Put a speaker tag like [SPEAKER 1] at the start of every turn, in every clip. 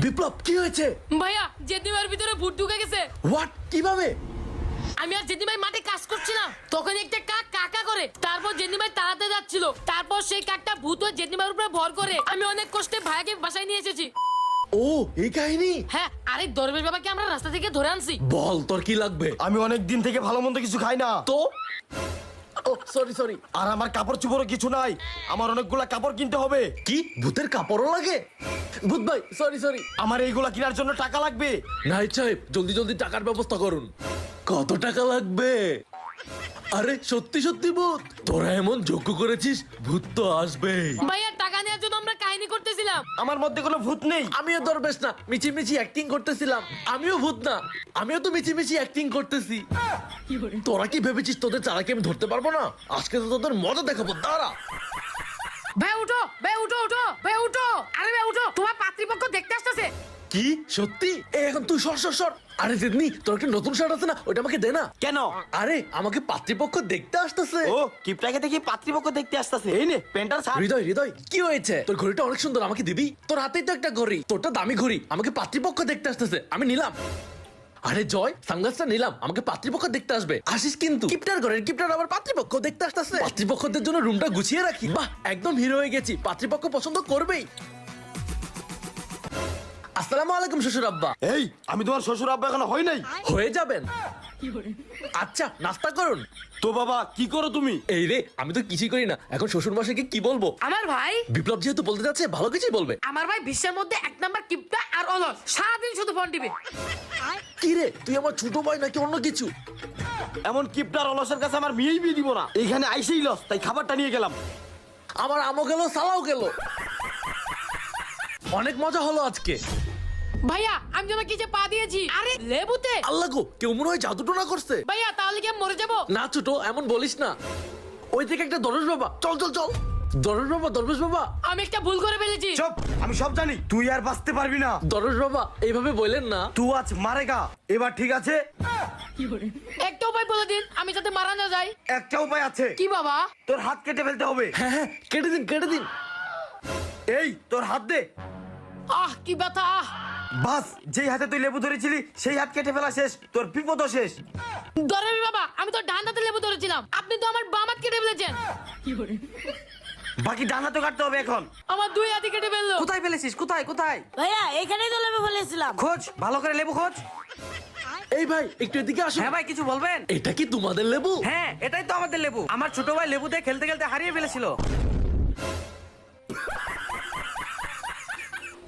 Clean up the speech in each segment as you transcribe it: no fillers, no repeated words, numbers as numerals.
[SPEAKER 1] বিপ্লব কি হয়েছে?
[SPEAKER 2] ভাইয়া জেদ্দিমার ভিতরে ভূত ঢুকে গেছে।
[SPEAKER 1] হোয়াট? কিভাবে?
[SPEAKER 2] আমি আর জেদ্দিমাই মাঠে কাজ করছি না, তখন একটা কাক কাকা করে, তারপর জেদ্দিমাই তাড়াতে যাচ্ছিল, তারপর সেই কাকটা ভূত হয়ে জেদ্দিমার উপরে ভর করে। আমি অনেক কষ্টে ভাইয়াকে বাসায় নিয়ে এসেছি।
[SPEAKER 1] ও এই কাহিনী?
[SPEAKER 2] হ্যাঁ, আরে দরবেশ বাবাকে আমরা রাস্তা থেকে ধরে আনছি।
[SPEAKER 1] বল তোর কি লাগবে?
[SPEAKER 3] আমি অনেক দিন থেকে ভালো মন্দ কিছু খাই না
[SPEAKER 1] তো ও সরি।
[SPEAKER 3] আর আমার কাপড় চোপড়ও কিছু নাই, আমার অনেকগুলা কাপড় কিনতে হবে।
[SPEAKER 1] কি ভূতের কাপড়ও লাগে? ভূত ভাই সরি।
[SPEAKER 3] আমার এইগুলা কেনার জন্য টাকা লাগবে।
[SPEAKER 1] নাইট সাহেব জলদি টাকার ব্যবস্থা করুন। কত টাকা লাগবে? আরে সত্যি ভূত? তোরা এমন যোগ্য করেছিস, ভূত তো আসবেই।
[SPEAKER 2] ভাইয়া টাকা নেওয়ার জন্য আমরা কাহিনী করতেছিলাম।
[SPEAKER 3] আমার মধ্যে কোনো ভূত নেই।
[SPEAKER 1] আমিও দরবেশ না, মিছিমিছি অ্যাক্টিং করতেছিলাম। আমিও ভূত না, আমিও তো মিছিমিছি অ্যাক্টিং করতেছি। তোরা কি ভেবেছিস তোদের চালাকি আমি ধরতে পারবো না? আজকে তো তোদের মজা দেখাবো, দাঁড়া।
[SPEAKER 2] ভাই উঠো। আরে ভাই উঠো, তোমার পাত্রীপক্ষ দেখতে আসতেছে।
[SPEAKER 1] কি সত্যি? এখন তুই সর। আরে জেদনি, তোর একটা নতুন শার্ট আছে না, ওটা আমাকে দে না।
[SPEAKER 3] কেন?
[SPEAKER 1] আরে আমাকে পাত্রীপক্ষ দেখতে আসতেছে।
[SPEAKER 3] ও কিপটাকে দেখি পাত্রীপক্ষ দেখতে আসতেছে। এই নে পেন্টার শার্ট।
[SPEAKER 1] হৃদয় কি হয়েছে? তোর ঘড়িটা অনেক সুন্দর, আমাকে দিবি? তোর হাতেই তো একটা ঘড়ি, তোরটা দামি ঘড়ি, আমাকে পাত্রীপক্ষ দেখতে আসতেছে, আমি নিলাম। আরে জয়, সানগ্লাসটা নিলাম, আমাকে পাত্রীপক্ষ দেখতে আসবে, আসিস কিন্তু। কিপটার ঘরের কিপটার আবার পাত্রীপক্ষ দেখতে আসতেছে। পাত্রীপক্ষদের জন্য রুমটা গুছিয়ে রাখি। বাহ, একদম হিরো হয়ে গেছি, পাত্রীপক্ষ পছন্দ করবেই। আসসালামু আলাইকুম শ্বশুর আব্বা।
[SPEAKER 3] এই আমি তোমার শ্বশুর আব্বা এখনো হই নাই।
[SPEAKER 1] হয়ে যাবেন। আচ্ছা নাস্তা করুন।
[SPEAKER 3] তো বাবা কি করো তুমি?
[SPEAKER 1] এই রে, আমি তো কিছুই করি না, এখন শ্বশুর মশাইকে কি বলবো?
[SPEAKER 2] আমার ভাই
[SPEAKER 1] বিপ্লব যেহেতু বলতে যাচ্ছে, ভালো কিছুই বলবে।
[SPEAKER 2] আমার ভাই বিশ্বের মধ্যে এক নাম্বার কিপটা আর অলস, সারাদিন শুধু ফোন টিপে।
[SPEAKER 1] কি রে, তুই আমার ছোট ভাই নাকি অন্য কিছু?
[SPEAKER 3] এমন কিপটার অলসের কাছে আমার মেয়েই বিয়ে দিব না। এখানে আইসেই লস, তাই খাবারটা নিয়ে গেলাম।
[SPEAKER 1] আমার আমও গেল, সালাও গেল। অনেক মজা হলো আজকে।
[SPEAKER 2] ভাইয়া আমি যেন কি যে পা দিয়েছি, আরে লেবুতে।
[SPEAKER 1] আল্লাহ গো, কেউ মনে হয় জাদুটোনা করছে।
[SPEAKER 2] ভাইয়া তাহলে কি আমি মরে যাবো?
[SPEAKER 1] না ছোট, এমন বলিস না। ওই থেকে একটা দরবেশ বাবা, চল। দরবেশ বাবা।
[SPEAKER 2] আমি একটা ভুল করে ফেলেছি।
[SPEAKER 3] চুপ, আমি সব জানি, তুই আর বাঁচতে পারবি না।
[SPEAKER 1] দরবেশ বাবা এইভাবে বললেন না।
[SPEAKER 3] তুই আজ মারেগা। এবার ঠিক আছে?
[SPEAKER 2] একটা উপায় বলে দিন, আমি যাতে মারা না যাই।
[SPEAKER 3] একটা উপায় আছে।
[SPEAKER 2] কি বাবা?
[SPEAKER 3] তোর হাত কেটে ফেলতে হবে।
[SPEAKER 1] হ্যাঁ, কেটে দিন।
[SPEAKER 3] এই তোর হাত দে।
[SPEAKER 2] আহ কি ব্যথা, আহ।
[SPEAKER 3] বাস, যেই হাতে তুই লেবু ধরেছিলি সেই হাত কেটে ফেলা শেষ, তোর বিপদও শেষ।
[SPEAKER 2] দরবেশ বাবা, আমি তো ডান হাতে লেবু ধরেছিলাম, আপনি তো আমার বাম হাত কেটে ফেলেছেন।
[SPEAKER 3] বাকি ডান হাতে কাটতে হবে এখন।
[SPEAKER 2] আমার দুই হাতে কেটে ফেললো।
[SPEAKER 3] কোথায় ফেলেছিস? কোথায়?
[SPEAKER 4] ভাইয়া এখানেই তো লেবু ফেলেছিলাম।
[SPEAKER 3] খোঁজ, ভালো করে লেবু খোঁজ।
[SPEAKER 1] এই ভাই একটু এদিকে আসুন।
[SPEAKER 3] হ্যাঁ ভাই, কিছু বলবেন?
[SPEAKER 1] এটা কি তোমাদের লেবু?
[SPEAKER 3] হ্যাঁ, এটাই তো আমাদের লেবু। আমার ছোট ভাই লেবুতে খেলতে খেলতে হারিয়ে ফেলেছিল।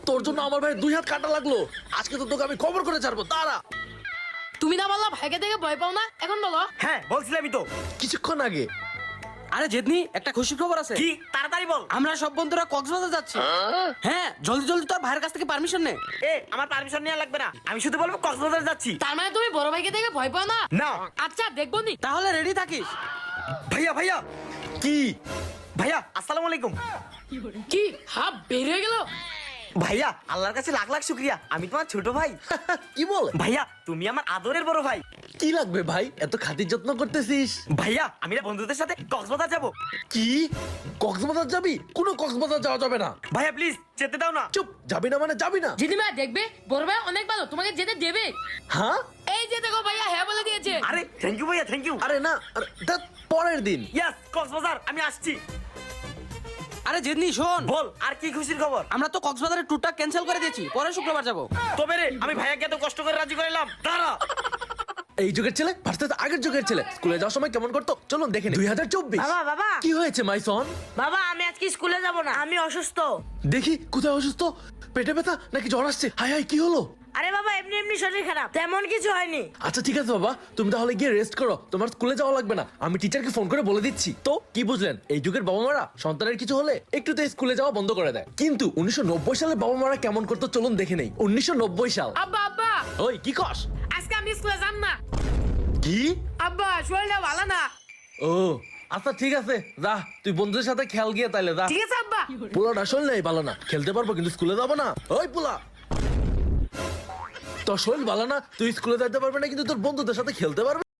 [SPEAKER 1] তোর জন্য আমার ভাই 2 হাত কাটা লাগলো। আজকে তো তোকে আমি খবর করে ছাড়বো, দাঁড়া।
[SPEAKER 2] তুমি না বললা ভাইকে দেখে ভয় পাও না, এখন বলো।
[SPEAKER 3] হ্যাঁ বলছিলামই তো
[SPEAKER 1] কিছুক্ষণ আগে।
[SPEAKER 5] আরে জেদনি, একটা খুশির খবর আছে।
[SPEAKER 3] কি? তাড়াতাড়ি বল।
[SPEAKER 5] আমরা সব বন্ধুরা কক্সবাজার যাচ্ছি। হ্যাঁ, জলদি তোর ভাইয়ের কাছ থেকে পারমিশন নে।
[SPEAKER 3] আমার পারমিশন নেওয়া লাগবে না, আমি শুধু বলবো কক্সবাজার যাচ্ছি।
[SPEAKER 2] তার মানে তুমি বড় ভাইকে দেখে ভয় পাও না?
[SPEAKER 3] না।
[SPEAKER 2] আচ্ছা দেখবো নি।
[SPEAKER 5] তাহলে রেডি থাকিস।
[SPEAKER 3] ভাইয়া
[SPEAKER 1] কি?
[SPEAKER 3] ভাইয়া আসসালামু আলাইকুম।
[SPEAKER 2] কি হাফ বের হয়ে গেল?
[SPEAKER 3] ভাইয়া আল্লাহর কাছে লাখ লাখ শুকরিয়া, আমি তোমার ছোট ভাই।
[SPEAKER 1] কি বল?
[SPEAKER 3] ভাইয়া তুমি আমার আদরের বড় ভাই।
[SPEAKER 1] কি লাগবে ভাই, এত খাতির যত্ন করতেছিস?
[SPEAKER 3] ভাইয়া আমি না বন্ধুদের সাথে কক্সবাজার যাব।
[SPEAKER 1] কি? কক্সবাজার যাবি? কোনো কক্সবাজার যাওয়া যাবে না।
[SPEAKER 3] ভাইয়া প্লিজ যেতে দাও না।
[SPEAKER 1] চুপ, যাবি না মানে যাবি না।
[SPEAKER 2] দিদিমা দেখবে, বড় ভাই অনেক ভালো, তোমাকে যেতে দেবে।
[SPEAKER 1] হ্যাঁ?
[SPEAKER 2] এই যে দেখো ভাইয়া হ্যাঁ বলে দিয়েছে।
[SPEAKER 3] আরে থ্যাংক ইউ ভাইয়া, থ্যাংক ইউ।
[SPEAKER 1] আরে না, ধ্যাৎ, পরের দিন।
[SPEAKER 3] ইয়েস কক্সবাজার, আমি আসছি।
[SPEAKER 5] আরে জেদনি শোন,
[SPEAKER 3] বল আর কি খুশির খবর?
[SPEAKER 5] আমরা তো কক্সবাজারের ট্যুরটা ক্যান্সেল করে দিয়েছি, পরে শুক্রবার যাব।
[SPEAKER 3] তবে রে, আমি ভাইয়াকে এত কষ্ট করে রাজি করাইলাম, দাঁড়া।
[SPEAKER 1] এই যুগের ছেলে ভার্সেস আগের যুগের ছেলে স্কুলে যাওয়ার সময় কেমন করতো চলুন দেখে নিই। 2024।
[SPEAKER 4] বাবা
[SPEAKER 1] কি হয়েছে মাই সন?
[SPEAKER 4] বাবা আমি আজকে স্কুলে যাব না, আমি অসুস্থ।
[SPEAKER 1] দেখি কোথায় অসুস্থ? পেটে ব্যথা নাকি জ্বর আসছে? হাই কি হলো?
[SPEAKER 4] আরে বাবা এমনি শরীর খারাপ, তেমন কিছু হয়নি।
[SPEAKER 1] আচ্ছা ঠিক আছে বাবা, তুমি তাহলে গিয়ে রেস্ট করো, তোমার স্কুলে যাওয়া লাগবে না, আমি টিচারকে ফোন করে বলে দিচ্ছি। তো কি বুঝলেন, এই যুগের বাবা মারা সন্তানের কিছু হলে একটুতে স্কুলে যাওয়া বন্ধ করে দেয়, কিন্তু 1990 সালে বাবা মারা কেমন করতো চলুন দেখে নেই। 1990 সাল।
[SPEAKER 2] আব্বা
[SPEAKER 1] ওই কি কস?
[SPEAKER 2] আজকে আমি স্কুলে যাব না।
[SPEAKER 1] কি?
[SPEAKER 2] আব্বা শরীরটা ভালো না।
[SPEAKER 1] ও আচ্ছা ঠিক আছে, যা তুই বন্ধুদের সাথে খেয়াল গিয়ে তাইলে যা।
[SPEAKER 2] ঠিক আছে আব্বা।
[SPEAKER 1] পোলাটা শরীর নেই ভালো না, খেলতে পারবো কিন্তু স্কুলে যাবো না। ওই পোলা, তোর শরীর ভালো না, তুই স্কুলে যাইতে পারবে না কিন্তু তোর বন্ধুদের সাথে খেলতে পারবে।